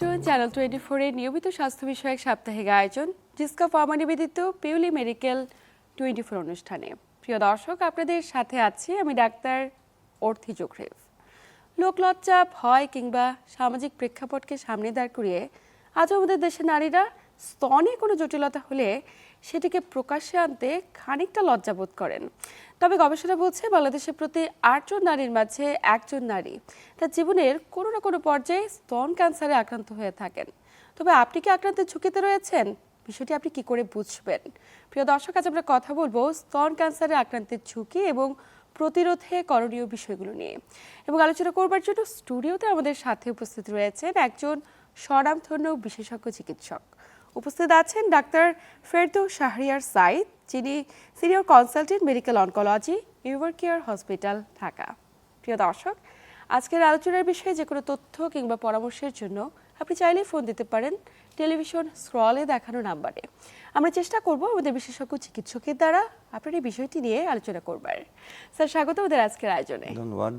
আমন্ত্রণ চ্যানেল 24 এর নিয়মিত স্বাস্থ্য বিষয়ক সাপ্তাহিক আয়োজন জিসকা ফার্মা নিবেদিত পিউলি মেডিকেল 24 অনুষ্ঠানে। প্রিয় দর্শক, আপনাদের সাথে আছি আমি ডাক্তার অর্থি জোখরেভ। লোকলজ্জা, ভয় কিংবা সামাজিক প্রেক্ষাপটকে সামনে দাঁড় করিয়ে আজ আমাদের দেশের নারীরা স্তনে কোনো জটিলতা হলে সেটিকে প্রকাশ্যে আনতে খানিকটা লজ্জাবোধ করেন। তবে গবেষণা বলছে বাংলাদেশের প্রতি 8 জন নারীর মাঝে একজন নারী তার জীবনের কোনো না কোনো পর্যায়ে স্তন ক্যান্সারে আক্রান্ত হয়ে থাকেন। তবে আপনি কি আক্রান্তের ঝুঁকিতে রয়েছেন? বিষয়টি আপনি কি করে বুঝবেন? প্রিয় দর্শক, আজ আমরা কথা বলবো স্তন ক্যান্সারে আক্রান্তের ঝুঁকি এবং প্রতিরোধে করণীয় বিষয়গুলো নিয়ে। এবং আলোচনা করবার জন্য স্টুডিওতে আমাদের সাথে উপস্থিত রয়েছেন একজন স্বনামধন্য বিশেষজ্ঞ চিকিৎসক। উপস্থিত আছেন ডাক্তার ফেরদৌস শাহরিয়ার সাইদ, যিনি senior consultant medical oncology, Evercare hospital, Dhaka. প্রিয় দর্শক, আজকের আলোচনার বিষয়ে যে কোনো তথ্য কিংবা পরামর্শের জন্য আপনি চাইলেই ফোন দিতে পারেন টেলিভিশন স্ক্রলে দেখানো নাম্বারে। আমরা চেষ্টা করব আমাদের বিশেষজ্ঞ চিকিৎসকের দ্বারা আপনার এই বিষয়টি নিয়ে আলোচনা করবার। স্যার, স্বাগত আমাদের আজকের আয়োজনে। ধন্যবাদ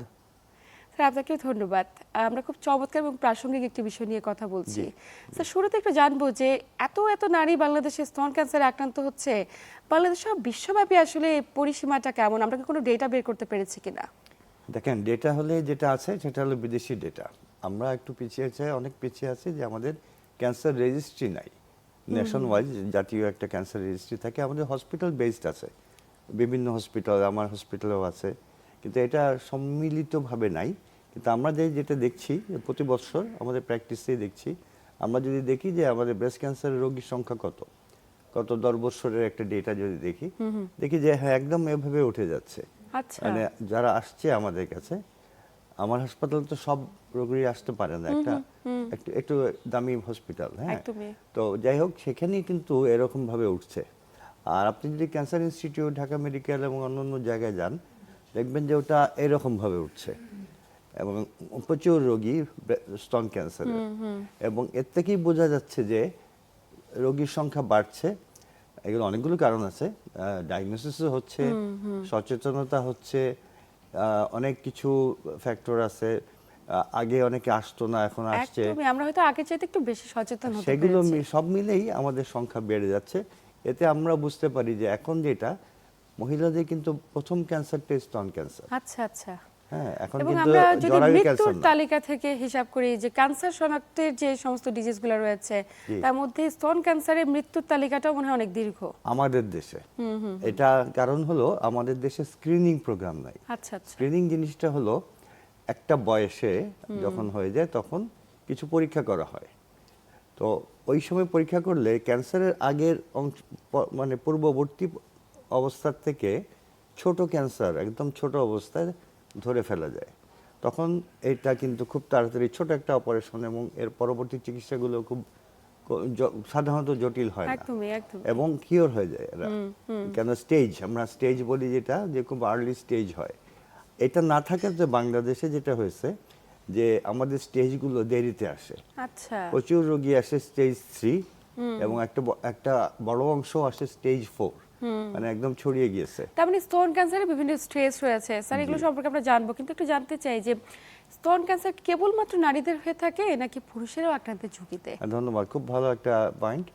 স্যার, আপনাকেও ধন্যবাদ। আমরা খুব চমৎকার এবং প্রাসঙ্গিক একটি বিষয় নিয়ে কথা বলছি। স্যার, শুরুতে একটু জানবো যে এত নারী বাংলাদেশে স্তন ক্যান্সারে আক্রান্ত হচ্ছে, বাংলাদেশ সব বিশ্বব্যাপী আসলে পরিসীমাটা কেমন? আমরা কি কোনো ডেটা বের করতে পেরেছি কিনা? দেখেন, ডেটা হলে যেটা আছে সেটা হলো বিদেশি ডেটা। আমরা একটু পিছিয়ে আছি, অনেক পিছিয়ে আছি যে আমাদের ক্যান্সার রেজিস্ট্রি নাই ন্যাশন ওয়াইজ। জাতীয় একটা ক্যান্সার রেজিস্ট্রি থাকে, আমাদের হসপিটাল বেসড আছে, বিভিন্ন হসপিটাল, আমার হসপিটালেও আছে, কিন্তু এটা সম্মিলিতভাবে নাই। কিন্তু আমরা যেটা দেখছি প্রতি বছর আমাদের প্র্যাকটিসেই দেখছি, আমরা যদি দেখি যে আমাদের ব্রেস্ট ক্যান্সারের রোগীর সংখ্যা কত 10 বছরের একটা ডেটা যদি দেখি যে হ্যাঁ একদম এভাবে উঠে যাচ্ছে। আচ্ছা, মানে যারা আসছে আমাদের কাছে, আমার হাসপাতাল তো সব রোগী আসতে পারে না, একটু দামি হসপিটাল, হ্যাঁ। তো যাই হোক, সেখানেই কিন্তু এরকম ভাবে উঠছে। আর আপনি যদি ক্যান্সার ইনস্টিটিউট, ঢাকা মেডিকেল এবং অন্যান্য জায়গায় যান, দেখবেন যে ওটা এরকম ভাবে উঠছে এবং প্রচুর রোগী স্তন ক্যান্সারের। এবং এর থেকেই বোঝা যাচ্ছে যে রোগীর সংখ্যা বাড়ছে। এগুলো অনেকগুলো কারণ আছে, ডায়াগনোসিসও হচ্ছে, সচেতনতা হচ্ছে, অনেক কিছু ফ্যাক্টর আছে। আগে অনেকে আসতো না, এখন আসছে। আমরা হয়তো আগে চাইতে একটু বেশি সচেতন হতে সেগুলো পেরেছি। সব মিলেই আমাদের সংখ্যা বেড়ে যাচ্ছে। এতে আমরা বুঝতে পারি যে এখন যেটা মহিলাদের কিন্তু প্রথম ক্যান্সারটা স্তন ক্যান্সার। আচ্ছা আচ্ছা। হ্যাঁ, এখন এবং কিন্তু আমরা যদি জরায়ু মৃত্যুর ক্যান্সার না। তালিকা থেকে হিসাব করি যে ক্যান্সার শনাক্তের যে সমস্ত ডিজিজগুলো রয়েছে, তার মধ্যে স্তন ক্যান্সারের মৃত্যুর তালিকাটাও মনে হয় অনেক দীর্ঘ আমাদের দেশে। এটা কারণ হলো আমাদের দেশে স্ক্রিনিং প্রোগ্রাম নাই। আচ্ছা আচ্ছা। স্ক্রিনিং জিনিসটা হলো একটা বয়সে যখন হয়ে যায় তখন কিছু পরীক্ষা করা হয়। তো ওই সময় পরীক্ষা করলে ক্যান্সারের আগের অংশ, মানে পূর্ববর্তী অবস্থার থেকে ছোট ক্যান্সার একদম ছোট অবস্থায় ধরে ফেলা যায়। তখন এটা কিন্তু খুব তাড়াতাড়ি ছোট একটা অপারেশন এবং এর পরবর্তী চিকিৎসাগুলো খুব সাধারণত জটিল হয় না এবং কিওর হয়ে যায় এরা। কেন স্টেজ, আমরা স্টেজ বলি যেটা, যে খুব আর্লি স্টেজ হয়। এটা না থাকাতে বাংলাদেশে যেটা হয়েছে যে আমাদের স্টেজগুলো দেরিতে আসে। আচ্ছা। প্রচুর রোগী আসে স্টেজ 3 এবং একটা বড় অংশ আসে স্টেজ 4, মানে একদম ছড়িয়ে গিয়েছে। তার মানে স্তন ক্যান্সারের বিভিন্ন স্টেজ রয়েছে। স্যার, এগুলো সম্পর্কে আমরা জানবো, কিন্তু একটু জানতে চাই যে স্তন ক্যান্সার কেবলমাত্র নারীদের হয়ে থাকে নাকি পুরুষেরাও আক্রান্তের ঝুঁকিতে? ধন্যবাদ, খুব ভালো একটা পয়েন্ট।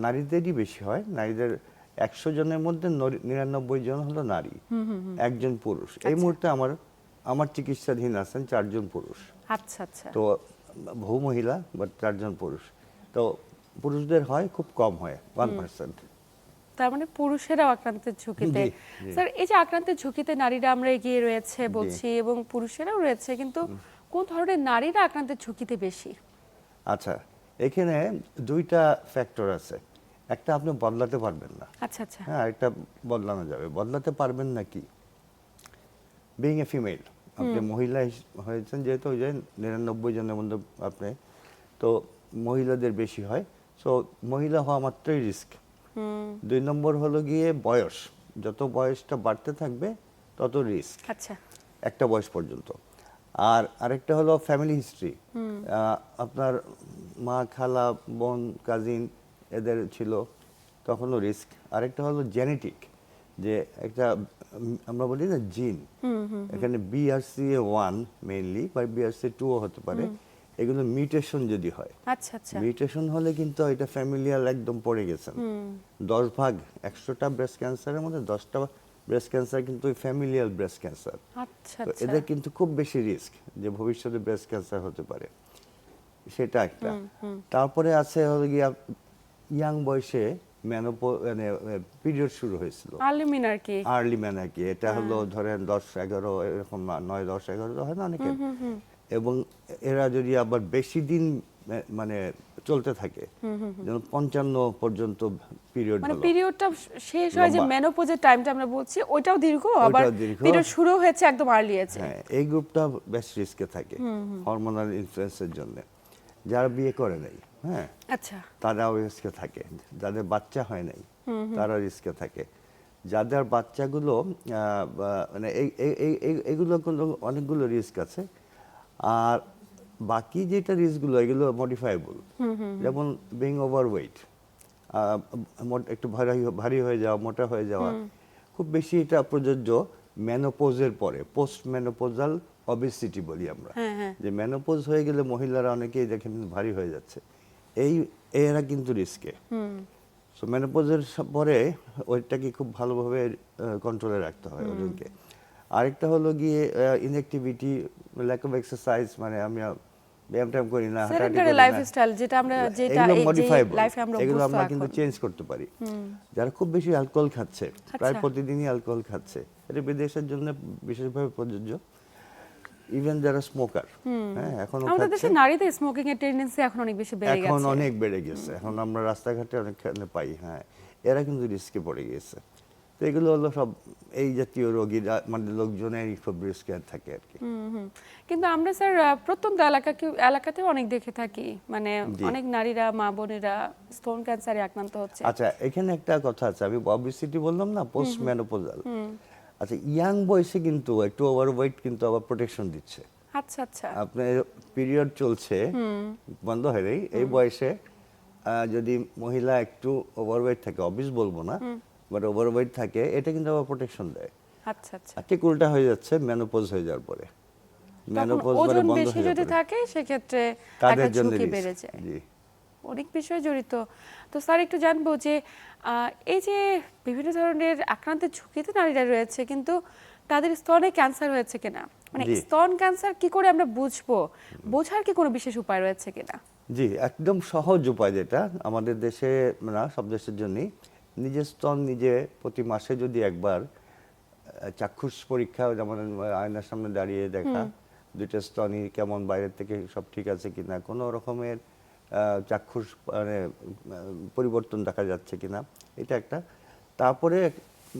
নারীদেরই বেশি হয়। নারীদের 100 জনের মধ্যে 99 জন হলো নারী, একজন পুরুষ। এই মুহূর্তে আমার চিকিৎসাধীন আছেন 4 জন পুরুষ। আচ্ছা আচ্ছা। তো বহু মহিলা, বাট 4 জন পুরুষ। তো পুরুষদের হয় খুব কম হয়, 1%। তার মানে পুরুষেরাও আক্রান্তের ঝুঁকিতে। স্যার, এই যে আক্রান্তের ঝুঁকিতে নারীরা আমরা এগিয়ে রয়েছে বলছি এবং পুরুষেরাও রয়েছে, কিন্তু কোন ধরনের নারীরা আক্রান্তের ঝুঁকিতে বেশি? আচ্ছা, এখানে 2টা ফ্যাক্টর আছে। একটা আপনি বদলাতে পারবেন না। আচ্ছা আচ্ছা। হ্যাঁ, একটা বদলানো যাবে। বদলাতে পারবেন না কি? বিং এ ফিমেল, আপনি মহিলা হয়েছেন যেহেতু, ওই যে 99 জনের মধ্যে আপনি, তো মহিলাদের বেশি হয়। সো মহিলা হওয়া মাত্রই রিস্ক। 2 নম্বর হলো গিয়ে বয়স, যত বয়সটা বাড়তে থাকবে তত রিস্ক, আচ্ছা, একটা বয়স পর্যন্ত। আর আরেকটা হলো ফ্যামিলি হিস্ট্রি, আপনার মা, খালা, বোন, কাজিন এদের ছিল, তখনও রিস্ক। আরেকটা হলো জেনেটিক, যে একটা আমরা বলি না জিন, এখানে BRCA1 মেইনলি, বা BRCA2ও হতে পারে, এগুলো মিউটেশন যদি হয়, আচ্ছা আচ্ছা, মিউটেশন হলে কিন্তু এটা ফ্যামিলিয়াল একদম পড়ে গেছেন। 10 ভাগ 100টা ব্রেস্ট ক্যান্সারের মধ্যে 10টা ব্রেস্ট ক্যান্সার কিন্তু ফ্যামিলিয়াল ব্রেস্ট ক্যান্সার। আচ্ছা তো আচ্ছা, এদের কিন্তু খুব বেশি রিস্ক যে ভবিষ্যতে ব্রেস্ট ক্যান্সার হতে পারে, সেটা একটা। তারপরে আছে হলো গিয়া ইয়াং বয়সে মানে পিরিয়ড শুরু হয়েছিল, আর্লি মেনার্কি, আর্লি মেনার্কি। এটা হলো ধরেন 10-11 এরকম 9-10-11 হয় না অনেকে, এবং এরা যদি আবার বেশি দিন মানে চলতে থাকে, যেমন 55 পর্যন্ত পিরিয়ড মানে হলো, পিরিয়ডটা শেষ হয় যে লম্বা। মেনোপজের টাইমটা আমরা বলছি, ওইটাও দীর্ঘ, আবার ওইটাও দীর্ঘ। পিরিয়ড শুরু হয়েছে একদম আর্লি এজে। হ্যাঁ, এই গ্রুপটা বেশ রিস্কে থাকে হরমোনাল ইনফ্লুয়েন্সের জন্য। যারা বিয়ে করে নাই, হ্যাঁ, আচ্ছা, তারাও রিস্কে থাকে। যাদের বাচ্চা হয় নাই তারা রিস্কে থাকে। যাদের বাচ্চাগুলো মানে এইগুলো অনেকগুলো রিস্ক আছে। আর বাকি যেটা রিস্কগুলো এগুলো মডিফাইবল, যেমন বিং ওভারওয়েট, একটু ভারী হয়ে যাওয়া, মোটা হয়ে যাওয়া, খুব বেশি এটা প্রযোজ্য মেনোপোজের পরে, পোস্ট মেনোপোজাল অবেসিটি বলি আমরা। যে মেনোপোজ হয়ে গেলে মহিলারা অনেকেই দেখেন ভারী হয়ে যাচ্ছে, এরা কিন্তু রিস্কে। সো মেনোপোজের পরে ওইটাকে খুব ভালোভাবে কন্ট্রোলে রাখতে হয় ওজনকে। আরেকটা হলো গিয়ে ইনঅ্যাক্টিভিটি, ল্যাক অফ এক্সারসাইজ, মানে আমি ব্যায়াম ট্যায়াম করি না, হাঁটাহাঁটি সেডেন্টারি করি না, লাইফস্টাইল যেটা আমরা এগুলো এই যে মডিফাইবল, লাইফে আমরা এগুলো অভ্যস্ত আমরা কিন্তু এখন। চেঞ্জ করতে পারি। যারা খুব বেশি অ্যালকোহল খাচ্ছে, প্রায় আচ্ছা। প্রতিদিনই অ্যালকোহল খাচ্ছে, এটা বিদেশের জন্য বিশেষভাবে প্রযোজ্য। ইভেন যারা স্মোকার, হ্যাঁ, এখনো আমাদের খাচ্ছে, দেশে নারীদের স্মোকিং এর টেন্ডেন্সি এখন অনেক বেশি বেড়ে এখন গেছে। অনেক বেড়ে গেছে, এখন আমরা রাস্তাঘাটে অনেকখানে পাই, হ্যাঁ, এরা কিন্তু রিস্কে পড়ে গিয়েছে। তো এগুলো হলো সব এই জাতীয় রোগীরা, মানে লোকজনের খুব রিস্কে থাকে আর কি। কিন্তু আমরা স্যার প্রত্যন্ত এলাকাতেও অনেক দেখে থাকি, মানে অনেক নারীরা, মা বোনেরা স্তন ক্যান্সারে আক্রান্ত হচ্ছে। আচ্ছা, এখানে একটা কথা আছে, আমি অবেসিটি বললাম না, পোস্ট মেনোপোজাল। আচ্ছা, ইয়াং বয়সে কিন্তু একটু ওভারওয়েট কিন্তু আবার প্রোটেকশন দিচ্ছে। আচ্ছা আচ্ছা, আপনার পিরিয়ড চলছে, বন্ধ হয় নাই, এই বয়সে যদি মহিলা একটু ওভারওয়েট থাকে, অবিস বলবো না, বাট ওভারওয়েট থাকে, এটা কিন্তু আবার প্রোটেকশন দেয়। আচ্ছা আচ্ছা, আর ঠিক উল্টা হয়ে যাচ্ছে মেনোপজ হয়ে যাওয়ার পরে। মেনোপজ মানে ওজন বন্ধ বেশি হয়ে যদি যাওয়ার পরে থাকে সেক্ষেত্রে তাদের একটা জন্য ঝুঁকি risk। বেড়ে যায়। জি। অনেক বিষয় জড়িত। তো স্যার একটু জানবো যে এই যে বিভিন্ন ধরনের আক্রান্তের ঝুঁকিতে নারীরা রয়েছে, কিন্তু তাদের স্তনে ক্যান্সার হয়েছে কিনা, মানে জি। স্তন ক্যান্সার কি করে আমরা বুঝবো, বোঝার কি কোনো বিশেষ উপায় রয়েছে কিনা? জি, একদম সহজ উপায় যেটা আমাদের দেশে, না সব দেশের জন্যই, নিজের স্তন নিজে প্রতি মাসে যদি একবার চাক্ষুষ পরীক্ষা, যেমন আয়নার সামনে দাঁড়িয়ে দেখা, দুইটা স্তনই কেমন, বাইরের থেকে সব ঠিক আছে কিনা, কোনো রকমের চাক্ষুষ মানে পরিবর্তন দেখা যাচ্ছে কিনা, এটা একটা। তারপরে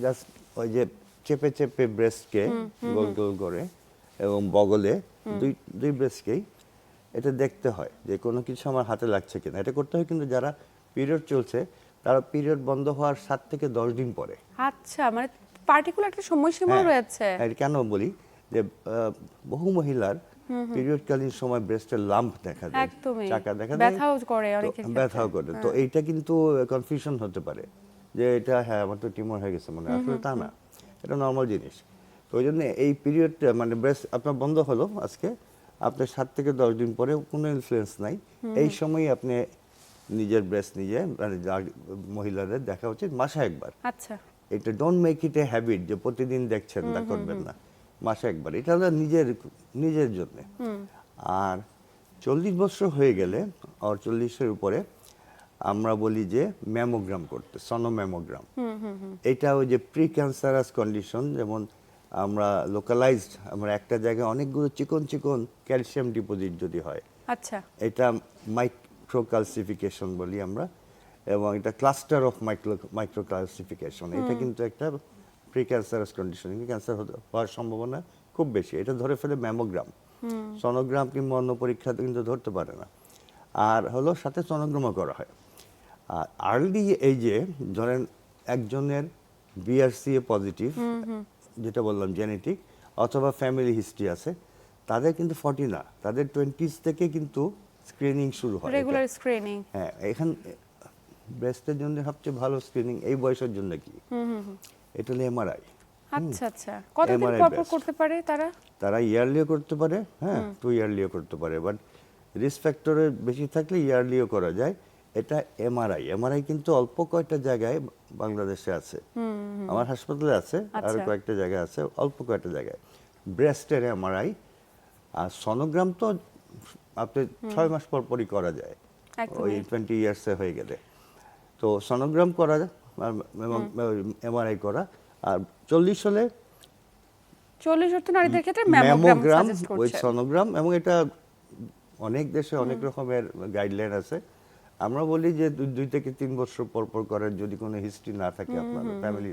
জাস্ট ওই যে চেপে চেপে ব্রেস্টকে গোল গোল করে এবং বগলে দুই ব্রেস্টকেই এটা দেখতে হয় যে কোনো কিছু আমার হাতে লাগছে কিনা। এটা করতে হয় কিন্তু যারা পিরিয়ড চলছে, তারা পিরিয়ড বন্ধ হওয়ার 7 থেকে 10 দিন পরে। আচ্ছা, মানে পার্টিকুলার একটা সময়সীমা হ্যাঁ, রয়েছে। হ্যাঁ, কেন বলি যে বহু মহিলার পিরিয়ডকালীন সময় ব্রেস্টের লাম্প দেখা যায়, একদমই, চাকা দেখা যায়, ব্যথাও করে তো অনেকের ক্ষেত্রে। ব্যথাও করে। তো এইটা কিন্তু কনফিউশন হতে পারে যে এটা, হ্যাঁ, আমার তো টিউমার হয়ে গেছে মনে হয়, আসলে তা না, এটা নর্মাল জিনিস। তো ওই জন্য এই পিরিয়ডটা মানে ব্রেস্ট আপনার বন্ধ হলো আজকে, আপনার 7 থেকে 10 দিন পরে কোনো ইনফ্লুয়েন্স নাই, এই সময়ই আপনি নিজের ব্রেস্ট নিজে, মানে মহিলাদের দেখা উচিত মাসে একবার। আচ্ছা, এটা don't make it a habit যে প্রতিদিন দেখছেন, তা করবেন না, মাসে একবার। এটা হলো নিজের জন্য। আর 40 বছর হয়ে গেলে, আর 40-এর উপরে আমরা বলি যে ম্যামোগ্রাম করতে, সনোম্যামোগ্রাম। এটা ওই যে প্রি ক্যান্সারাস কন্ডিশন, যেমন আমরা লোকালাইজড, আমরা একটা জায়গায় অনেকগুলো চিকন চিকন ক্যালসিয়াম ডিপোজিট যদি হয়, আচ্ছা, এটা মাইক্রোক্যালসিফিকেশন বলি আমরা, এবং এটা ক্লাস্টার অফ মাইক্রোক্যালসিফিকেশন। এটা কিন্তু একটা প্রি ক্যান্সারাস কন্ডিশন, ক্যান্সার হওয়ার সম্ভাবনা খুব বেশি। এটা ধরে ফেলে ম্যামোগ্রাম। সনোগ্রাম কিংবা অন্য পরীক্ষা কিন্তু ধরতে পারে না। আর হলো সাথে সনোগ্রামও করা হয়। আর আর্লি এই যে ধরেন একজনের বিআরসিএ পজিটিভ, যেটা বললাম জেনেটিক, অথবা ফ্যামিলি হিস্ট্রি আছে, তাদের কিন্তু 40 না, তাদের 20s থেকে কিন্তু স্ক্রিনিং শুরু হয়। Regular screening. হ্যাঁ, এখান ব্রেস্টের জন্য সবচেয়ে ভালো স্ক্রিনিং এই বয়সের জন্য কি, এটা হলো এমআরআই। আচ্ছা আচ্ছা, কতদিন MRI পর পর breast। করতে পারে তারা? তারা ইয়ারলিও করতে পারে, হ্যাঁ, 2 ইয়ারলিও করতে পারে, বাট রিস্ক ফ্যাক্টরের বেশি থাকলে ইয়ারলিও করা যায়। এটা এমআরআই কিন্তু অল্প কয়েকটা জায়গায় বাংলাদেশে আছে, আমার হাসপাতালে আছে, আর কয়েকটা জায়গায় আছে, অল্প কয়েকটা জায়গায় ব্রেস্টের এমআরআই। আর সোনোগ্রাম তো আপনি 6 মাস পর পরই করা যায়, ওই 20 ইয়ার্সে হয়ে গেলে। তো সোনোগ্রাম করা এবং এমআরআই করা। আর 40 হলে 40 ঊর্ধ্ব নারীদের ক্ষেত্রে ম্যামোগ্রাম সাজেস্ট ওই করছে। সোনোগ্রাম, এবং এটা অনেক দেশে অনেক রকমের গাইডলাইন আছে। আমরা বলি যে 2 থেকে 3 বছর পর পর করার, যদি কোনো হিস্ট্রি না থাকে আপনার ফ্যামিলি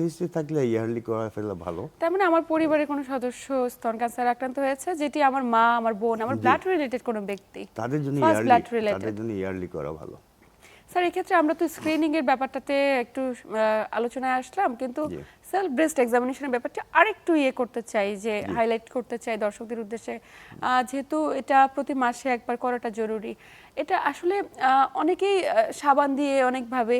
হিস্ট্রি থাকলে ইয়ারলি করা ফেলা ভালো। তার মানে আমার পরিবারের কোনো সদস্য স্তন ক্যান্সার আক্রান্ত হয়েছে, যেটি আমার মা, আমার বোন, আমার ব্লাড রিলেটেড কোনো ব্যক্তি, তাদের জন্য ইয়ারলি করা ভালো। স্যার এক্ষেত্রে আমরা তো স্ক্রিনিং এর ব্যাপারটাতে একটু আলোচনায় আসলাম, কিন্তু সেলফ ব্রেস্ট এক্সামিনেশনের ব্যাপারটা আরেকটু করতে চাই, যে হাইলাইট করতে চাই দর্শকদের উদ্দেশ্যে, যেহেতু এটা প্রতি মাসে একবার করাটা জরুরি। এটা আসলে অনেকেই সাবান দিয়ে অনেকভাবে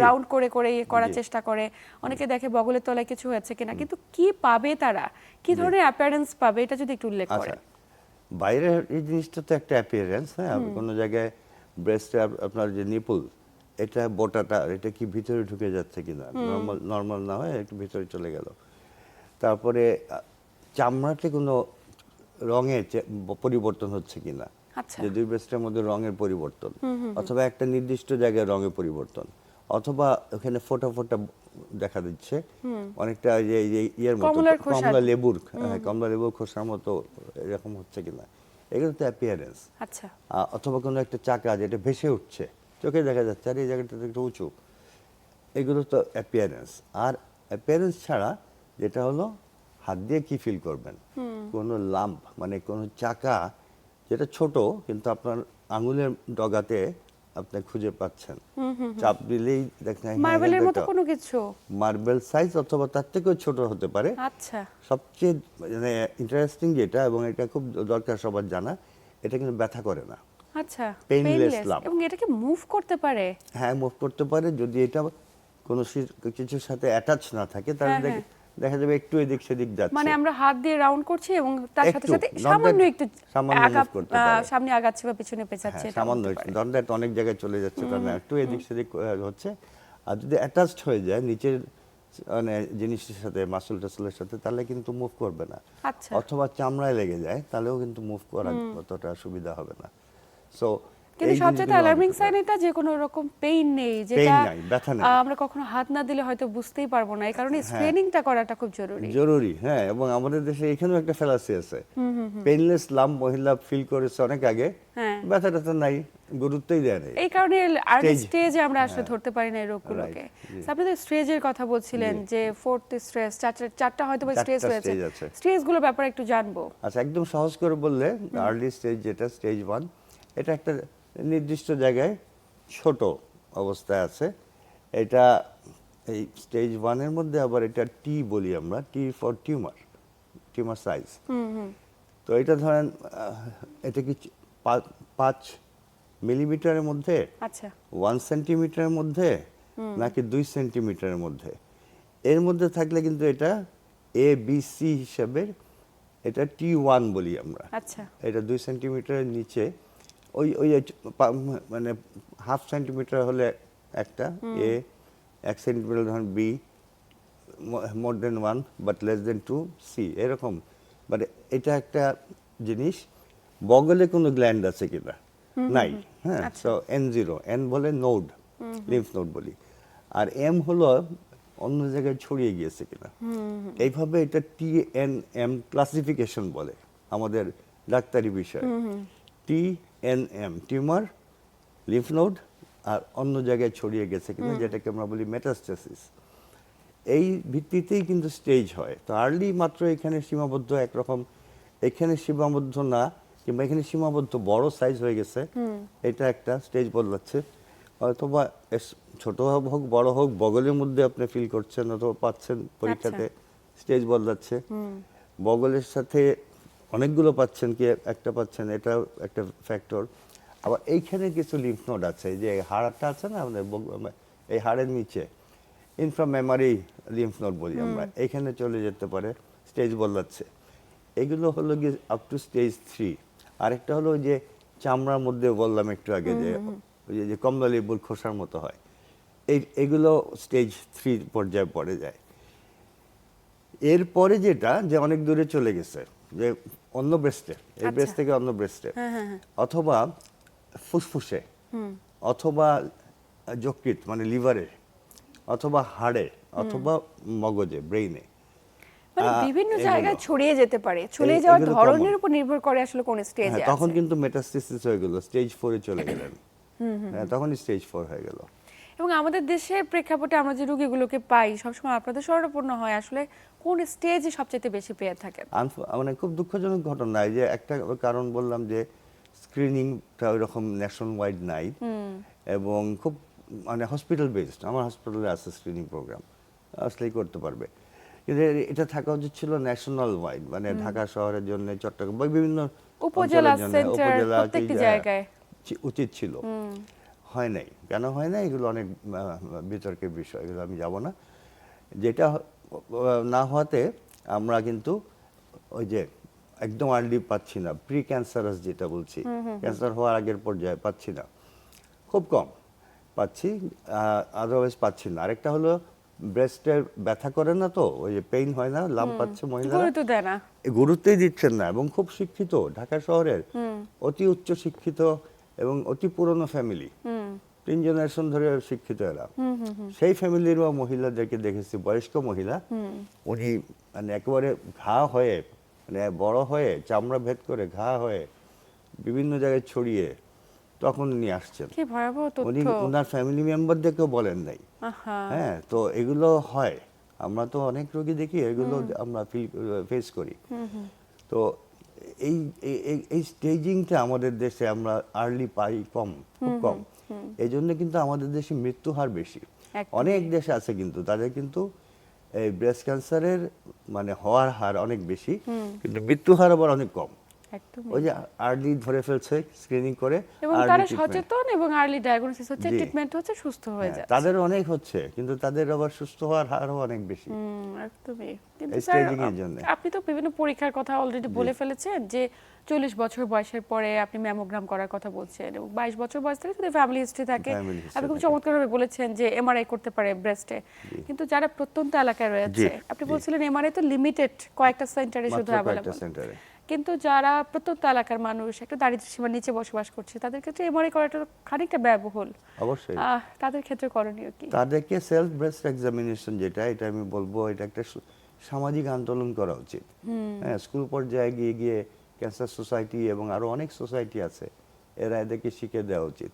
রাউন্ড করে করে করার চেষ্টা করে, অনেকে দেখে বগলের তলায় কিছু হয়েছে কিনা, কিন্তু কি পাবে তারা, কি ধরনের অ্যাপিয়ারেন্স পাবে, এটা যদি একটু উল্লেখ করেন। বাইরের এই জিনিসটা তো একটা অ্যাপিয়ারেন্স, হ্যাঁ, কোনো জায়গায় ব্রেস্টে আপনার যে নিপল, এটা বোটাটা, এটা কি ভিতরে ঢুকে যাচ্ছে কিনা, নর্মাল না হয় একটু ভিতরে চলে গেল। তারপরে চামড়াতে কোনো রঙের পরিবর্তন হচ্ছে কিনা, যে 2 ব্রেস্টের মধ্যে রঙের পরিবর্তন, অথবা একটা নির্দিষ্ট জায়গায় রঙের পরিবর্তন, অথবা ওখানে ফোটা ফোটা দেখা দিচ্ছে, অনেকটা যে ইয়ের মতো কমলা লেবুর খোসার মতো এরকম হচ্ছে কিনা, এগুলো তো অ্যাপিয়ারেন্স। আচ্ছা। অথবা কোনো একটা চাকা যেটা ভেসে উঠছে, চোখে দেখা যাচ্ছে আর এই জায়গাটা একটু উঁচু, এগুলো তো অ্যাপিয়ারেন্স। আর অ্যাপিয়ারেন্স ছাড়া যেটা হলো হাত দিয়ে কি ফিল করবেন, কোনো লাম্প, মানে কোনো চাকা যেটা ছোট কিন্তু আপনার আঙুলের ডগাতে আপনি খুঁজে পাচ্ছেন, চাপ দিলেই দেখেন মার্বেলের মতো কোনো কিছু, মার্বেল সাইজ অথবা তার থেকেও ছোট হতে পারে। আচ্ছা। সবচেয়ে মানে ইন্টারেস্টিং যেটা, এবং এটা খুব দরকার সবার জানা, এটা কিন্তু ব্যথা করে না। আচ্ছা, পেইনলেস লাম্প। এবং এটা কি মুভ করতে পারে? হ্যাঁ, মুভ করতে পারে, যদি এটা কোনো কিছুর সাথে অ্যাটাচ না থাকে, তাহলে দেখা যাবে একটু এদিক সেদিক যাচ্ছে, মানে আমরা হাত দিয়ে রাউন্ড করছি এবং তার সাথে সাথে সামান্য একটু সামনে আগাচ্ছে বা পিছনে পেছাচ্ছে, এটা সামান্য দণ্ডাট অনেক জায়গায় চলে যাচ্ছে, কারণ একটু এদিক সেদিক হচ্ছে। আর যদি অ্যাটাচড হয়ে যায় নিচের মানে জিনিসের সাথে, মাসল টাসলের সাথে, তাহলে কিন্তু মুভ করবে না। আচ্ছা। অথবা চামড়ায় লেগে যায়, তাহলেও কিন্তু মুভ করা অতটা সুবিধা হবে না। সো কিন্তু সবচেয়ে অ্যালার্মিং সাইন এটা যে কোনো রকম পেইন নেই, যেটা ব্যথা নেই, আমরা কখনো হাত না দিলে হয়তো বুঝতেই পারবো না। এই কারণে স্ক্রিনিংটা করাটা খুব জরুরি। হ্যাঁ, এবং আমাদের দেশে এখানেও একটা ফ্যালাসি আছে, পেইনলেস লাম্প মহিলা ফিল করেছে অনেক আগে, ব্যথাটা তো নাই, গুরুত্বই দেয় না। এই কারণে আর্লি স্টেজে আমরা আসলে ধরতে পারি না এই রোগগুলোকে। আপনাদের স্টেজের কথা বলছিলেন যে 4th স্টেজ, 4টা হয়তো বা স্টেজ হয়েছে, স্টেজগুলোর ব্যাপারে একটু জানবো। আচ্ছা, একদম সহজ করে বললে আর্লি স্টেজ যেটা স্টেজ 1, এটা একটা নির্দিষ্ট জায়গায় ছোট অবস্থায় আছে। এটা এই স্টেজ 1 এর মধ্যে আবার এটা টি বলি আমরা, টি ফর টিউমার সাইজ। তো এটা ধরেন এটা কি 5 মিলিমিটারের মধ্যে, আচ্ছা, 1 সেন্টিমিটারের মধ্যে, নাকি 2 সেন্টিমিটারের মধ্যে, এর মধ্যে থাকলে কিন্তু এটা ABC হিসাবে এটা T1 বলি আমরা। আচ্ছা, এটা 2 সেন্টিমিটারের নিচে, ওই মানে 1/2 সেন্টিমিটার হলে একটা A, 1 সেন্টিমিটার ধরুন B, more than 1 but less than 2 C, এরকম। মানে এটা একটা জিনিস, বগলে কোনো গ্ল্যান্ড আছে কিনা, নাই, হ্যাঁ। সো N0, N বলে নোড, লিম্ফ নোড বলি, আর M হলো অন্য জায়গায় ছড়িয়ে গিয়েছে কিনা। এইভাবে এটা TNM ক্লাসিফিকেশন বলে আমাদের ডাক্তারি বিষয়। TNM টিউমার, লিম্ফ নোড, আর অন্য জায়গায় ছড়িয়ে গেছে কিনা, যেটাকে আমরা বলি মেটাস্টাসিস। এই ভিত্তিতেই কিন্তু স্টেজ হয়। তো আর্লি মাত্র এখানে সীমাবদ্ধ একরকম, এখানে সীমাবদ্ধ না, কিংবা এখানে সীমাবদ্ধ বড় সাইজ হয়ে গেছে, এটা একটা স্টেজ বদলাচ্ছে। অথবা ছোট হোক বড় হোক, বগলের মধ্যে আপনি ফিল করছেন অথবা পাচ্ছেন পরীক্ষাতে, স্টেজ বদলাচ্ছে। বগলের সাথে অনেকগুলো পাচ্ছেন কি একটা পাচ্ছেন, এটা একটা ফ্যাক্টর। আবার এইখানে কিছু লিম্ফ নোড আছে, যে হাড়টা আছে না আমাদের, এই হাড়ের নিচে ইনফ্রামেমারি লিম্ফ নোড বলি আমরা, এখানে চলে যেতে পারে, স্টেজ বদলাচ্ছে। এগুলো হলো গিয়ে আপ টু স্টেজ 3। আরেকটা হলো ওই যে চামড়ার মধ্যে বললাম একটু আগে যে ওই যে কমলা লেবুর খোসার মতো হয়, এগুলো স্টেজ 3 পর্যায়ে পড়ে যায়। এরপরে যেটা যে অনেক দূরে চলে গেছে, যে অন্য ব্রেস্টে, এই ব্রেস্ট থেকে অন্য ব্রেস্টে, অথবা ফুসফুসে, অথবা যকৃৎ মানে লিভারে, অথবা হাড়ে, অথবা মগজে, ব্রেইনে, মানে বিভিন্ন জায়গায় ছড়িয়ে যেতে পারে। ছড়িয়ে যাওয়ার ধরনের উপর নির্ভর করে আসলে কোন স্টেজে আছে। তখন কিন্তু মেটাস্টেসিস হয়ে গেল, স্টেজ 4 এ চলে গেলেন। তখনই স্টেজ 4 হয়ে গেল। এবং আমাদের দেশের প্রেক্ষাপটে আমরা যে রোগীগুলোকে পাই সবসময় আপনাদের শরণাপন্ন হয় আসলে কোন স্টেজে সবচেয়ে বেশি পেয়ে থাকেন? মানে খুব দুঃখজনক ঘটনা, এই যে একটা কারণ বললাম যে স্ক্রিনিংটা ওইরকম ন্যাশন ওয়াইড নাই, এবং খুব মানে হসপিটাল বেসড। আমার হসপিটালে আছে স্ক্রিনিং প্রোগ্রাম, আসলেই করতে পারবে, কিন্তু এটা থাকা উচিত ছিল ন্যাশনাল ওয়াইড, মানে ঢাকা শহরের জন্য, চট্টগ্রাম বা বিভিন্ন উপজেলা অঞ্চলের জন্য, সেন্টার উপজেলা প্রত্যেকটি জায়গায় উচিত ছিল। হয় নাই, কেন হয় না এগুলো অনেক বিতর্কের বিষয়, এগুলো আমি যাব না। যেটা না হওয়াতে আমরা কিন্তু ওই যে একদম আর্লি পাচ্ছি না, প্রি ক্যান্সারাস যেটা বলছি, ক্যান্সার হওয়ার আগের পর্যায়ে পাচ্ছি না, খুব কম পাচ্ছি, আদারওয়াইজ পাচ্ছি না। আরেকটা হলো ব্রেস্টের ব্যথা করে না, তো ওই যে পেইন হয় না, লাম্প পাচ্ছে মহিলারা, গুরুত্ব দেয় না, গুরুত্বই দিচ্ছেন না। এবং খুব শিক্ষিত, ঢাকা শহরের অতি উচ্চ শিক্ষিত এবং অতি পুরনো ফ্যামিলি, 3 জেনারেশন ধরে শিক্ষিত এরা, সেই ফ্যামিলির মহিলাদেরকে দেখেছি, বয়স্ক মহিলা, উনি মানে একেবারে ঘা হয়ে, মানে বড় হয়ে, চামড়া ভেদ করে ঘা হয়ে বিভিন্ন জায়গায় ছড়িয়ে তখন নিয়ে আসছেন। কি ভয়াবহ তথ্য। উনি ওনার ফ্যামিলি মেম্বারদেরকেও বলেন নাই। হ্যাঁ, তো এগুলো হয়, আমরা তো অনেক রোগী দেখি, এগুলো আমরা ফেস করি। তো এই এই স্টেজিংটা আমাদের দেশে আমরা আর্লি পাই কম, খুব কম। এই জন্য কিন্তু আমাদের দেশে মৃত্যু হার বেশি। অনেক দেশে আছে কিন্তু তাদের কিন্তু এই ব্রেস্ট ক্যান্সারের মানে হওয়ার হার অনেক বেশি, কিন্তু মৃত্যু হার আবার অনেক কম। ওই যে আর্লি ধরে ফেলছে স্ক্রিনিং করে, এবং তারা সচেতন এবং আর্লি ডায়াগনোসিস হচ্ছে, ট্রিটমেন্ট হচ্ছে, সুস্থ হয়ে যায়। তাদের অনেক হচ্ছে, কিন্তু তাদের আবার সুস্থ হওয়ার হারও অনেক বেশি। একদমই। কিন্তু স্যার, আপনি তো বিভিন্ন পরীক্ষার কথা অলরেডি বলে ফেলেছেন যে 40 বছর বয়সের পরে আপনি ম্যামোগ্রাম করার কথা বলছেন, এবং 22 বছর বয়স থেকে যদি ফ্যামিলি হিস্ট্রি থাকে, আপনি খুব চমৎকারভাবে বলেছেন যে এমআরআই করতে পারে ব্রেস্টে। কিন্তু যারা প্রত্যন্ত এলাকায় রয়েছে, আপনি বলছিলেন এমআরআই তো লিমিটেড কয়েকটা সেন্টারে শুধু অ্যাভেলেবল, কিন্তু যারা প্রত্যন্ত এলাকার মানুষ, একটা দারিদ্র্য সীমার নিচে বসবাস করছে, তাদের ক্ষেত্রে এমআরআই করাটা খানিকটা ব্যয়বহুল। অবশ্যই তাদের ক্ষেত্রে করণীয় কি? তাদেরকে সেলফ ব্রেস্ট এক্সামিনেশন, যেটা এটা আমি বলবো, এটা একটা সামাজিক আন্দোলন করা উচিত। হ্যাঁ, স্কুল পর্যায়ে গিয়ে গিয়ে ক্যান্সার সোসাইটি এবং আরো অনেক সোসাইটি আছে, এরা এদেরকে শিখে দেওয়া উচিত।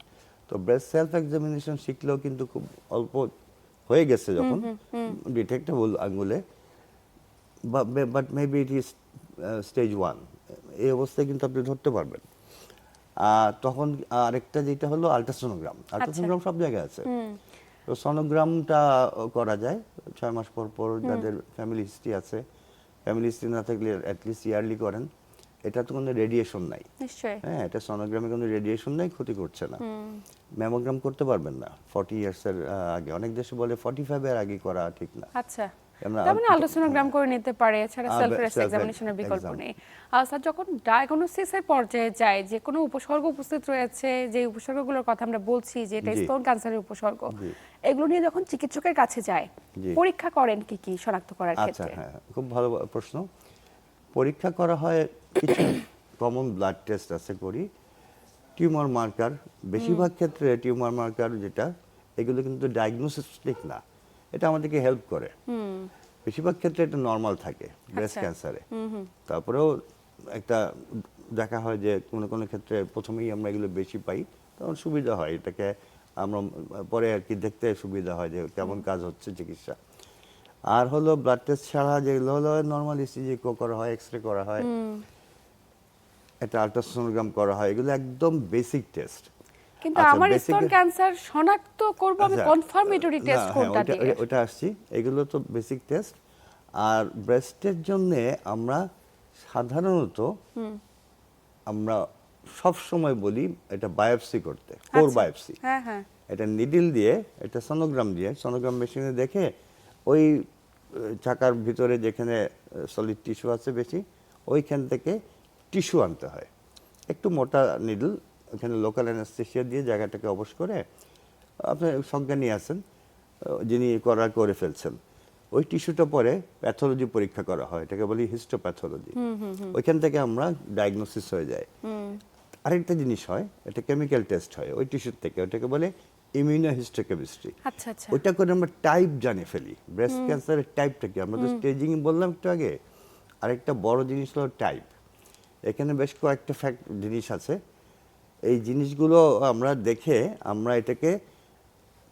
তো ব্রেস্ট সেলফ এক্সামিনেশন শিখলেও কিন্তু খুব অল্প হয়ে গেছে যখন ডিটেক্টেবল আঙ্গুলে, but maybe it is stage 1, এই অবস্থায় কিন্তু আপনি ধরতে পারবেন। তখন আরেকটা যেটা হলো আলট্রাসোনোগ্রাম। আলট্রাসোনোগ্রাম সব জায়গায় আছে, তো সোনোগ্রামটা করা যায় 6 মাস পর পর, যাদের ফ্যামিলি হিস্ট্রি আছে। ফ্যামিলি হিস্ট্রি না থাকলে অ্যাটলিস্ট ইয়ারলি করেন। এটা তো কোনো রেডিয়েশন নাই, হ্যাঁ, এটা সোনোগ্রামে কোনো রেডিয়েশন নাই, ক্ষতি করছে না। ম্যামোগ্রাম করতে পারবেন না 40 ইয়ার্সের আগে, অনেক দেশে বলে 45 এর আগে করা ঠিক না। আচ্ছা, তার মানে আলট্রাসোনোগ্রাম করে নিতে পারে, এছাড়া সেলফ ব্রেস্ট এক্সামিনেশনের বিকল্প নেই। স্যার, যখন ডায়াগনোসিসের পর্যায়ে যায়, যে কোনো উপসর্গ উপস্থিত রয়েছে, যে উপসর্গগুলোর কথা আমরা বলছি যে এটা স্তন ক্যান্সারের উপসর্গ, এগুলো নিয়ে যখন চিকিৎসকের কাছে যায়, পরীক্ষা করেন কি কি শনাক্ত করার ক্ষেত্রে? আচ্ছা, হ্যাঁ, খুব ভালো প্রশ্ন। পরীক্ষা করা হয় কিছু কমন ব্লাড টেস্ট আছে করি, টিউমার মার্কার, বেশিরভাগ ক্ষেত্রে টিউমার মার্কার যেটা, এগুলো কিন্তু ডায়াগনোস্টিক না, এটা আমাদেরকে হেল্প করে। বেশিরভাগ ক্ষেত্রে এটা নর্মাল থাকে ব্রেস্ট ক্যান্সারে। তারপরেও একটা দেখা হয় যে কোনো কোনো ক্ষেত্রে প্রথমেই আমরা এগুলো বেশি পাই, তখন সুবিধা হয়, এটাকে আমরা পরে আর কি দেখতে সুবিধা হয় যে কেমন কাজ হচ্ছে চিকিৎসা। আর হলো ব্লাড টেস্ট ছাড়া যেগুলো হলো নর্মাল ইসিজি করা হয়, এক্সরে করা হয়, একটা আলট্রাসোনোগ্রাম করা হয়, এগুলো একদম বেসিক টেস্ট। কিন্তু আমার স্তন ক্যান্সার শনাক্ত করব আমি কনফার্মেটরি টেস্ট কোনটা দিয়ে? ওটা আসছি, এগুলো তো বেসিক টেস্ট। আর ব্রেস্টের জন্য আমরা সাধারণত আমরা সব সময় বলি এটা বায়োপসি করতে, কোর বায়োপসি। হ্যাঁ হ্যাঁ, এটা নিডল দিয়ে, এটা সোনোগ্রাম দিয়ে, সোনোগ্রাম মেশিনে দেখে ওই চাকার ভিতরে যেখানে সলিড টিস্যু আছে বেশি, ওইখান থেকে টিস্যু আনতে হয়। একটু মোটা নিডল, ওখানে লোকাল অ্যানেস্থেসিয়া দিয়ে জায়গাটাকে অবশ করে আপনি সংজ্ঞা নিয়ে আসেন, যিনি করে ফেলছেন। ওই টিস্যুটা পরে প্যাথোলজি পরীক্ষা করা হয়, এটাকে বলি হিস্টোপ্যাথোলজি। ওইখান থেকে আমরা ডায়াগনোসিস হয়ে যায়। আরেকটা জিনিস হয়, এটা কেমিক্যাল টেস্ট হয় ওই টিস্যুর থেকে, ওটাকে বলে ইমিউনোহিস্টোকেমিস্ট্রি। আচ্ছা আচ্ছা। ওইটা করে আমরা টাইপ জানে ফেলি, ব্রেস্ট ক্যান্সারের টাইপটা কি। আমরা তো স্টেজিং বললাম একটু আগে, আরেকটা বড় জিনিস হলো টাইপ। এখানে বেশ কয়েকটা জিনিস আছে, এই জিনিসগুলো আমরা দেখে আমরা এটাকে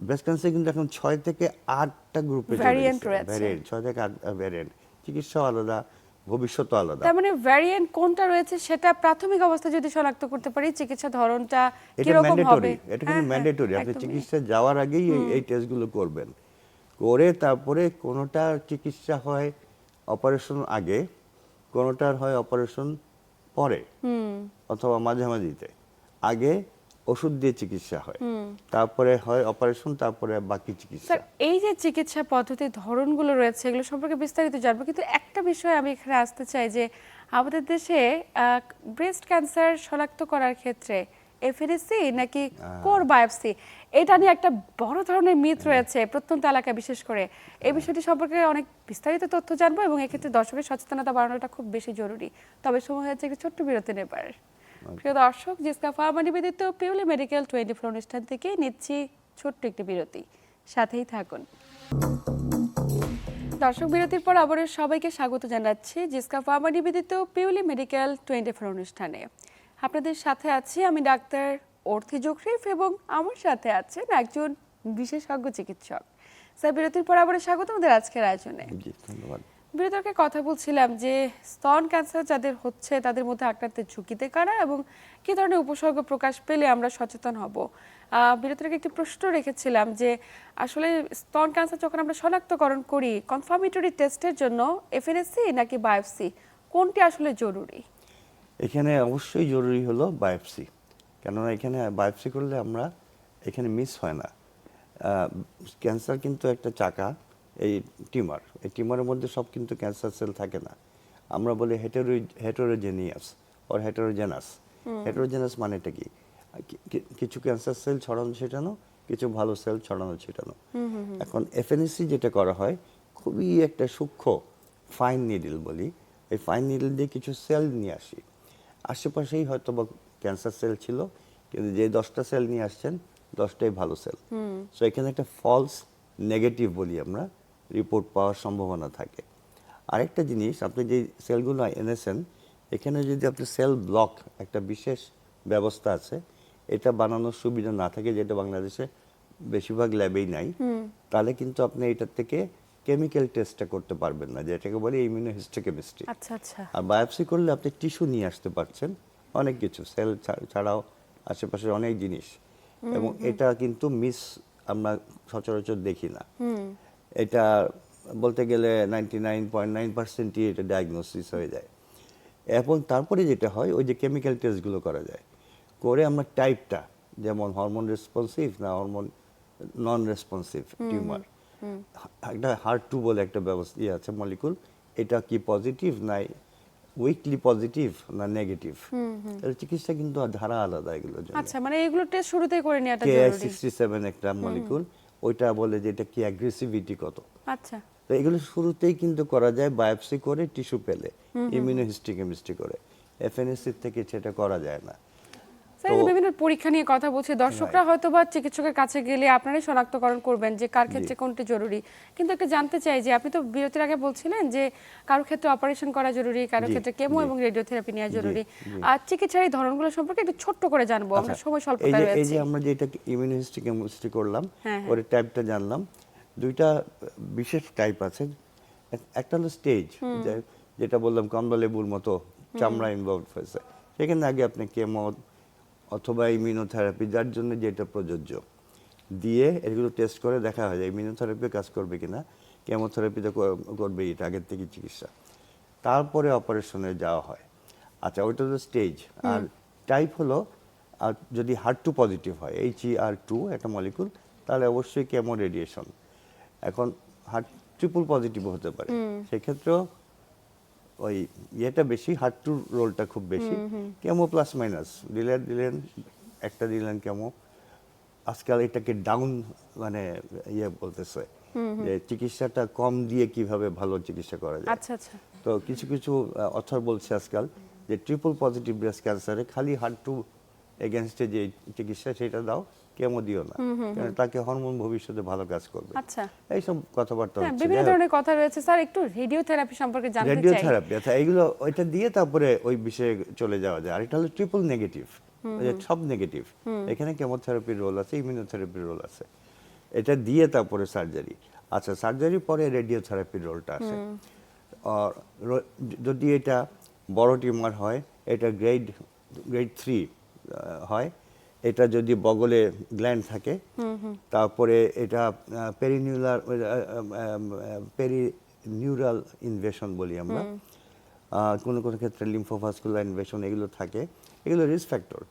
ব্রেস্ট ক্যান্সার কিন্তু এখন 6 থেকে 8টা গ্রুপে ভ্যারিয়েন্ট রয়েছে। ভ্যারিয়েন্ট 6 থেকে 8 ভ্যারিয়েন্ট, চিকিৎসা আলাদা, ভবিষ্যৎ আলাদা। তার মানে ভ্যারিয়েন্ট কোনটা রয়েছে সেটা প্রাথমিক অবস্থায় যদি শনাক্ত করতে পারি, চিকিৎসা ধরনটা এটা কি রকম হবে? ম্যান্ডেটরি, এটা কিন্তু হ্যাঁ, ম্যান্ডেটরি। আপনি একদমই। চিকিৎসা যাওয়ার আগেই এই টেস্টগুলো করবেন, করে তারপরে কোনোটা চিকিৎসা হয় অপারেশন আগে, কোনোটার হয় অপারেশন পরে অথবা মাঝামাঝিতে। আগে ওষুধ দিয়ে চিকিৎসা হয়, তারপরে হয় অপারেশন, তারপরে বাকি চিকিৎসা। স্যার, এই যে চিকিৎসা পদ্ধতির ধরনগুলো রয়েছে এগুলো সম্পর্কে বিস্তারিত জানবো, কিন্তু একটা বিষয় আমি এখানে আসতে চাই যে আমাদের দেশে ব্রেস্ট ক্যান্সার শনাক্ত করার ক্ষেত্রে এফএনএসি নাকি কোর বায়োপসি, এটা নিয়ে একটা বড় ধরনের মিথ রয়েছে প্রত্যন্ত এলাকায় বিশেষ করে। এই বিষয়টি সম্পর্কে অনেক বিস্তারিত তথ্য জানবো এবং এক্ষেত্রে দর্শকের সচেতনতা বাড়ানোটা খুব বেশি জরুরি। তবে সময় হচ্ছে একটি ছোট্ট বিরতি নেবার। প্রিয় দর্শক, জিসকা ফার্মা নিবেদিত পিউলি মেডিকেল 24 অনুষ্ঠান থেকে নিচ্ছি ছোট্ট একটি বিরতি, সাথেই থাকুন। দর্শক, বিরতির পর আবারও সবাইকে স্বাগত জানাচ্ছি জিসকা ফার্মা নিবেদিত পিউলি মেডিকেল 24 অনুষ্ঠানে। আপনাদের সাথে আছি আমি ডাক্তার অর্থি জোখরিফ এবং আমার সাথে আছেন একজন বিশেষজ্ঞ চিকিৎসক। স্যার, বিরতির পর আবারও স্বাগত আমাদের আজকের আয়োজনে। জি, ধন্যবাদ। বিরতকে কথা বলছিলাম যে স্তন ক্যান্সার যাদের হচ্ছে তাদের মধ্যে আক্রান্তের ঝুঁকিতে কারা এবং কি ধরনের উপসর্গ প্রকাশ পেলে আমরা সচেতন হব। বিরতকে একটি প্রশ্ন রেখেছিলাম যে আসলে স্তন ক্যান্সার যখন আমরা শনাক্তকরণ করি কনফার্মেটরি টেস্টের জন্য এফএনএসি নাকি বায়োপসি কোনটি আসলে জরুরি? এখানে অবশ্যই জরুরি হলো বায়োপসি, কেননা এখানে বায়োপসি করলে আমরা এখানে মিস হয় না। ক্যান্সার কিন্তু একটা চাকা, এই টিউমার, এই টিউমারের মধ্যে সব কিন্তু ক্যান্সার সেল থাকে না। আমরা বলি হেটেরোজেনিয়াস অর হেটেরোজেনাস। হেটেরোজেনাস মানেটা কি? কিছু ক্যান্সার সেল ছড়ানো ছিটানো, কিছু ভালো সেল ছড়ানো ছিটানো। এখন এফএনএসি যেটা করা হয় খুবই একটা সূক্ষ্ম ফাইন নিডল বলি, এই ফাইন নিডল দিয়ে কিছু সেল নিয়ে আসি। আশেপাশেই হয়তো বা ক্যান্সার সেল ছিল, কিন্তু যে 10টা সেল নিয়ে আসছেন 10টাই ভালো সেল। সো এখানে একটা ফলস নেগেটিভ বলি আমরা, রিপোর্ট পাওয়ার সম্ভাবনা থাকে। আরেকটা জিনিস, আপনি যে সেলগুলো এনেছেন এখানে যদি আপনি সেল ব্লক, একটা বিশেষ ব্যবস্থা আছে, এটা বানানোর সুবিধা না থাকে, যেটা বাংলাদেশে বেশিরভাগ ল্যাবেই নাই, তাহলে কিন্তু আপনি এটার থেকে কেমিক্যাল টেস্টটা করতে পারবেন না, যেটাকে বলি ইমিউনোহিস্টোকেমিস্ট্রি। আচ্ছা আচ্ছা। আর বায়োপসি করলে আপনি টিস্যু নিয়ে আসতে পারছেন, অনেক কিছু সেল ছাড়াও আশেপাশের অনেক জিনিস, এবং এটা কিন্তু মিস আমরা সচরাচর দেখি না। এটা বলতে গেলে 99.9%ই এটা ডায়াগনোসিস হয়ে যায়। এবং তারপরে যেটা হয় ওই যে কেমিক্যাল টেস্টগুলো করা যায়, করে আমরা টাইপটা, যেমন হরমোন রেসপন্সিভ না হরমোন নন রেসপন্সিভ টিউমার, একটা HER2 বলে একটা ব্যবস্থা আছে মলিকুল, এটা কি পজিটিভ না উইকলি পজিটিভ না নেগেটিভ, এর চিকিৎসা কিন্তু ধারা আলাদা এগুলোর জন্য। আচ্ছা, মানে এগুলো টেস্ট শুরুতেই করে নেওয়াটা জরুরি। Ki-67 একটা মলিকুল, ওইটা বলে যে এটা কি অ্যাগ্রেসিভিটি কত। আচ্ছা। তো এগুলো শুরুতেই কিন্তু করা যায় বায়োপসি করে, টিস্যু পেলে, ইমিউনোহিস্টোকেমিস্ট্রি করে। এফএনএসি থেকে সেটা করা যায় না। স্যার, এই যে বিভিন্ন পরীক্ষা নিয়ে কথা বলছি, দর্শকরা হয়তো বা চিকিৎসকের কাছে গেলে আপনারাই শনাক্তকরণ করবেন যে কার ক্ষেত্রে কোনটি জরুরি, কিন্তু একটু জানতে চাই যে আপনি তো বিরতির আগে বলছিলেন যে কারো ক্ষেত্রে অপারেশন করা জরুরি, কারো ক্ষেত্রে কেমো এবং রেডিওথেরাপি নেওয়া জরুরি। আর চিকিৎসার এই ধরনগুলো সম্পর্কে একটু ছোট্ট করে জানবো, আমরা সময় স্বল্পতা রয়েছে। এই যে আমরা যেটা ইমিউনোহিস্টোকেমিস্ট্রি করলাম, ওর টাইপটা জানলাম, দুইটা বিশেষ টাইপ আছে। একটা হলো স্টেজ, যেটা বললাম কমলা-লেবুর মতো চামড়া ইনভলভ হয়েছে, সেখানে আগে আপনি কেমো অথবা ইমিউনোথেরাপি, যার জন্য যেটা প্রযোজ্য, দিয়ে এগুলো টেস্ট করে দেখা হয় যে ইমিউনোথেরাপি কাজ করবে কিনা, কেমোথেরাপিতে করবে, এটা আগের থেকে চিকিৎসা, তারপরে অপারেশনে যাওয়া হয়। আচ্ছা, ওইটা তো স্টেজ। আর টাইপ হলো, আর যদি HER2 পজিটিভ হয়, HER2 একটা মলিকুল, তাহলে অবশ্যই কেমো রেডিয়েশন। এখন ট্রিপল পজিটিভ হতে পারে, সেক্ষেত্রেও ওই ইয়েটা বেশি, হার্ড টু রোলটা খুব বেশি। কেমো প্লাস মাইনাস দিলেন একটা দিলেন কেমো, আজকাল এটাকে ডাউন মানে ইয়ে বলতেছে যে চিকিৎসাটা কম দিয়ে কিভাবে ভালো চিকিৎসা করা যায়। আচ্ছা আচ্ছা। তো কিছু কিছু অথর বলছে আজকাল যে ট্রিপল পজিটিভ ব্রেস্ট ক্যান্সারে খালি হার্ড টু এগেনস্টে যে চিকিৎসা সেটা দাও, কেমো দিও না, কারণ তাকে হরমোন ভবিষ্যতে ভালো কাজ করবে। আচ্ছা, এইসব কথাবার্তা হচ্ছে। বিভিন্ন ধরনের কথা রয়েছে স্যার, একটু রেডিওথেরাপি সম্পর্কে জানতে চাই। রেডিওথেরাপি, আচ্ছা এগুলো ওইটা দিয়ে তারপরে ওই বিষয়ে চলে যাওয়া যায়। আর এটা হলো ট্রিপল নেগেটিভ, সব নেগেটিভ। এখানে কেমোথেরাপির রোল আছে, ইমিউনোথেরাপির রোল আছে, এটা দিয়ে তারপরে সার্জারি। আচ্ছা, সার্জারির পরে রেডিওথেরাপির রোলটা আছে। আর যদি এটা বড় টিউমার হয়, এটা গ্রেড 3 হয়। এটা যদি বগলে গ্ল্যান্ড থাকে, তারপরে এটা পেরিনিউরাল ইনভেশন বলি আমরা, কোনো কোনো ক্ষেত্রে লিম্ফোভাস্কুলার ইনভেশন, এগুলো থাকে। এগুলো রিস্ক ফ্যাক্টর।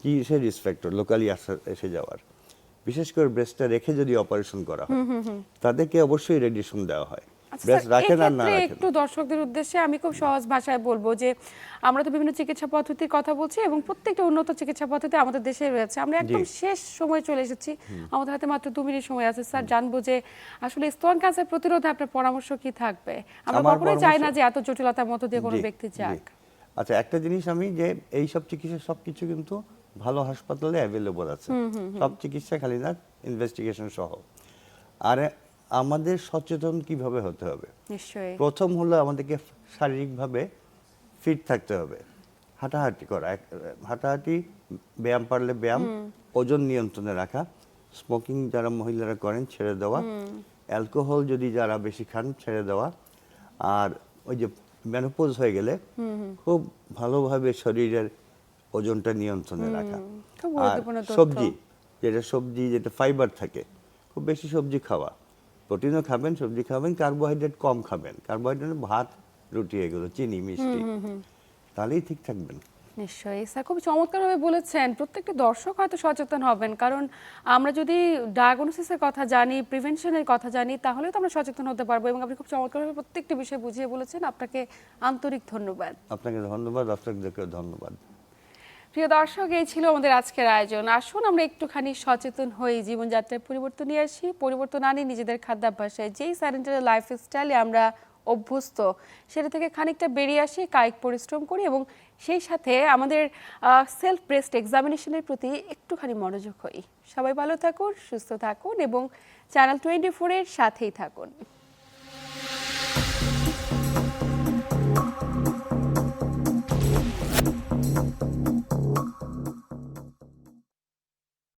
কি সে রিস্ক ফ্যাক্টর লোকালি এসে যাওয়ার, বিশেষ করে ব্রেস্টটা রেখে যদি অপারেশন করা হয় তাদেরকে অবশ্যই রেডিয়েশন দেওয়া হয়। ব্রেস্ট রাখেন আর না রাখেন। একটু দর্শকদের উদ্দেশ্যে আমি খুব সহজ ভাষায় বলবো যে আমরা তো বিভিন্ন চিকিৎসা পদ্ধতির কথা বলছি এবং প্রত্যেকটা উন্নত চিকিৎসা পদ্ধতি আমাদের দেশে রয়েছে। আমরা একদম শেষ সময় চলে এসেছি, আমাদের হাতে মাত্র 2 মিনিট সময় আছে। স্যার, জানবো যে আসলে স্তন ক্যান্সার প্রতিরোধে আপনার পরামর্শ কি থাকবে? আমরা কখনোই চাই না যে এত জটিলতার মধ্য দিয়ে কোনো ব্যক্তি যাক। আচ্ছা, একটা জিনিস আমি যে এই সব চিকিৎসা সবকিছু কিন্তু ভালো হাসপাতালে অ্যাভেলেবল আছে, সব চিকিৎসা, খালি না ইনভেস্টিগেশন সহ। আর আমাদের সচেতন কিভাবে হতে হবে? নিশ্চয়ই। প্রথম হলো আমাদেরকে শারীরিকভাবে ফিট থাকতে হবে, হাঁটাহাঁটি করা, হাঁটাহাঁটি, ব্যায়াম পারলে ব্যায়াম, ওজন নিয়ন্ত্রণে রাখা, স্মোকিং যারা মহিলারা করেন ছেড়ে দেওয়া, অ্যালকোহল যদি যারা বেশি খান ছেড়ে দেওয়া, আর ওই যে মেনোপজ হয়ে গেলে খুব ভালোভাবে শরীরের ওজনটা নিয়ন্ত্রণে রাখা। আর সবজি যেটা ফাইবার থাকে, খুব বেশি সবজি খাওয়া, প্রোটিনও খাবেন, সবজি খাবেন, কার্বোহাইড্রেট কম খাবেন। কার্বোহাইড্রেট ভাত, রুটি, এগুলো, চিনি, মিষ্টি, তাহলেই ঠিক থাকবেন। নিশ্চয়ই স্যার, খুব চমৎকারভাবে বলেছেন। প্রত্যেকটা দর্শক হয়তো সচেতন হবেন, কারণ আমরা যদি ডায়াগনোসিসের কথা জানি, প্রিভেনশনের কথা জানি, তাহলে তো আমরা সচেতন হতে পারবো। এবং আপনি খুব চমৎকারভাবে প্রত্যেকটি বিষয় বুঝিয়ে বলেছেন। আপনাকে আন্তরিক ধন্যবাদ। আপনাকে ধন্যবাদ, দর্শকদেরকে ধন্যবাদ। প্রিয় দর্শক, এই ছিল আমাদের আজকের আয়োজন। আসুন আমরা একটুখানি সচেতন হই, জীবনযাত্রায় পরিবর্তন নিয়ে আসি, পরিবর্তন আনি নিজেদের খাদ্যাভ্যাসে। যেই স্যানিটারি লাইফস্টাইলে আমরা অভ্যস্ত, সেটা থেকে খানিকটা বেরিয়ে আসি, কায়িক পরিশ্রম করি এবং সেই সাথে আমাদের সেলফ ব্রেস্ট এক্সামিনেশনের প্রতি একটুখানি মনোযোগ হই। সবাই ভালো থাকুন, সুস্থ থাকুন এবং চ্যানেল 24 এর সাথেই থাকুন।